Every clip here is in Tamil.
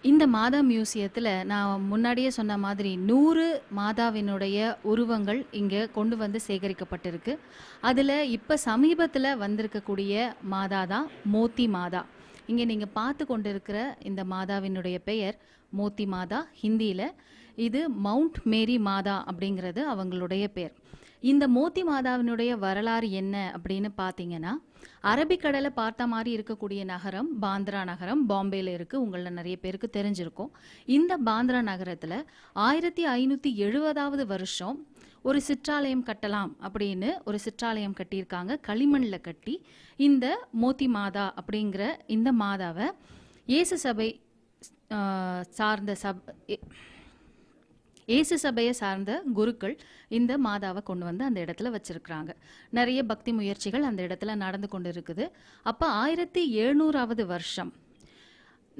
இந்த மாதா மியூசியத்தில் நான் முன்னாடியே சொன்ன மாதிரி 100 மாதாவினுடைய உருவங்கள் இங்கே கொண்டு வந்து சேகரிக்கப்பட்டிருக்கு. அதில் இப்போ சமீபத்தில் வந்திருக்கக்கூடிய மாதா தான் மோத்தி மாதா. இங்கே நீங்கள் பார்த்து கொண்டிருக்கிற இந்த மாதாவினுடைய பெயர் மோத்தி மாதா. ஹிந்தியில் இது மவுண்ட் மேரி மாதா அப்படிங்கிறது அவங்களுடைய பேர். இந்த மோத்தி மாதாவினுடைய வரலாறு என்ன அப்படின்னு பார்த்தீங்கன்னா, அரபிக்கடலை பார்த்த மாதிரி இருக்கக்கூடிய நகரம் பாந்திரா நகரம் பாம்பேல இருக்குது. உங்களில் நிறைய பேருக்கு தெரிஞ்சிருக்கும். இந்த பாந்திரா நகரத்தில் 1570வது வருஷம் ஒரு சிற்றாலயம் கட்டலாம் அப்படின்னு ஒரு சிற்றாலயம் கட்டியிருக்காங்க. களிமண்ணில் கட்டி இந்த மோத்தி மாதா அப்படிங்கிற இந்த மாதாவை இயேசு சபை சார்ந்த இயேசு சபையை சார்ந்த குருக்கள் இந்த மாதாவை கொண்டு வந்து அந்த இடத்துல வச்சிருக்கிறாங்க. நிறைய பக்தி முயற்சிகள் அந்த இடத்துல நடந்து கொண்டு இருக்குது. அப்போ 1700வது வருஷம்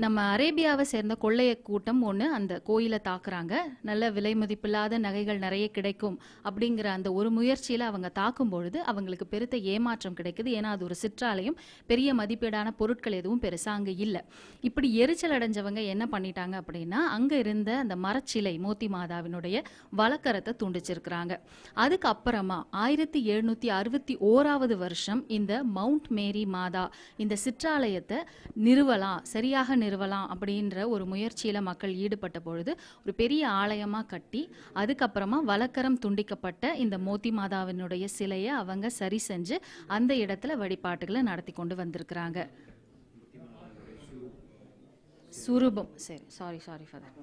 நம்ம அரேபியாவை சேர்ந்த கொள்ளைய கூட்டம் ஒன்று அந்த கோயிலை தாக்குறாங்க. நல்ல விலை மதிப்பில்லாத நகைகள் நிறைய கிடைக்கும் அப்படிங்கிற அந்த ஒரு முயற்சியில் அவங்க தாக்கும் பொழுது அவங்களுக்கு பெருத்த ஏமாற்றம் கிடைக்குது. ஏன்னா அது ஒரு சிற்றாலயம், பெரிய மதிப்பீடான பொருட்கள் எதுவும் பெருசாக அங்கே இல்லை. இப்படி எரிச்சல் அடைஞ்சவங்க என்ன பண்ணிட்டாங்க அப்படின்னா, அங்கே இருந்த அந்த மரச்சிலை மோத்தி மாதாவினுடைய வழக்கரத்தை துண்டிச்சிருக்கிறாங்க. அதுக்கப்புறமா 1761வது வருஷம் இந்த மவுண்ட் மேரி மாதா இந்த சிற்றாலயத்தை சரியாக நிறுவலாம் அப்படின்ற ஒரு முயற்சியில் மக்கள் ஈடுபட்ட பொழுது ஒரு பெரிய ஆலயமாக கட்டி அதுக்கப்புறமா வழக்கரம் துண்டிக்கப்பட்ட இந்த மோத்தி மாதாவினுடைய சிலையை அவங்க சரி செஞ்சு அந்த இடத்துல வழிபாட்டுகளை நடத்தி கொண்டு வந்திருக்கிறாங்க. சுரூபம். சரி, சாரி ஃபாதர்.